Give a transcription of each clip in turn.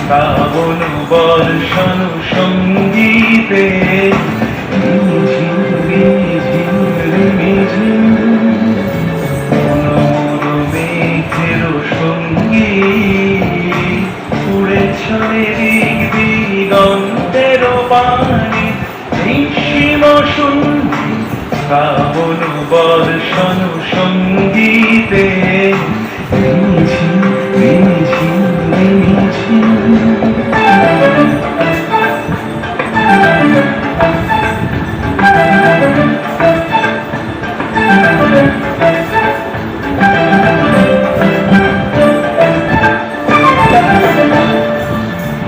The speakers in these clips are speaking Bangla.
শ্রাবণ বর্ষণ সঙ্গীতে মেঘের সঙ্গী উড়ে চলে দিগন্তের পানে নিঃসীম শুনছি শ্রাবণ বর্ষণ সঙ্গীতে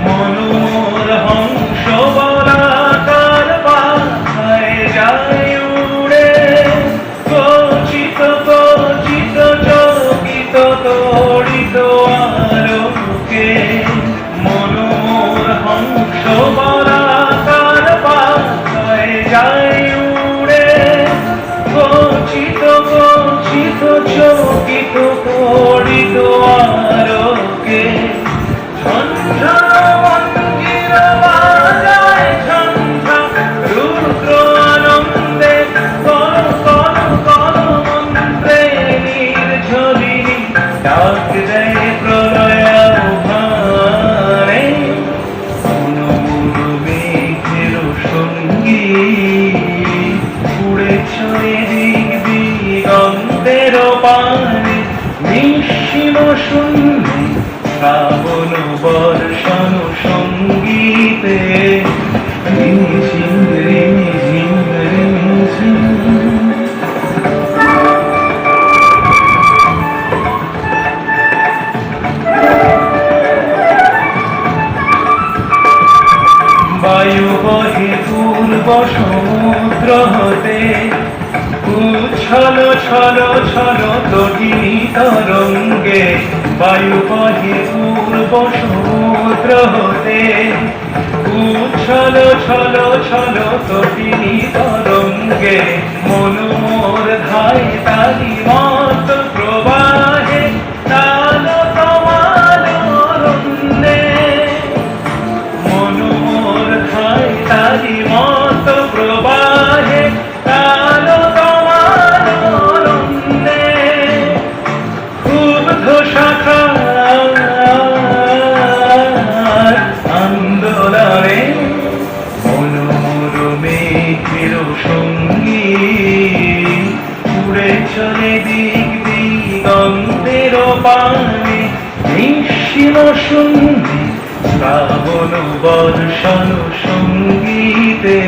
মনোর হংস বলাকার পাখায় যায় উড়ে কচিত কচিত চকিত তড়িত আলোকে মনোর হংস বলাকার পাখায় যায় উড়ে কচিত কচিত চকিত তড়িত আলোকে নিঃসীম শুনছি শ্রাবণ বর্ষণ সঙ্গীতে বায়ু বহে পূর্ব সমুদ্র হতে উচ্ছল ছল ছল তটিনী তরঙ্গে বায়ু বহে পূর্ব সমুদ্র হতে উচ্ছল ছল ছল তটিনী তরঙ্গে মনোমোর ধায় তারি মত প্রবাহে তাল তমাল অরণ্যে মনোমোর ধায় তারি মত প্রবাহে তাল তমাল অরণ্যে ক্ষুব্ধ শাখা আন্দোলনে মনোমোর মেঘের সঙ্গী উড়ে চলে দিক দিগন্তের পানে নিঃসীম শুনছি শ্রাবণ বর্ষণ সঙ্গীতে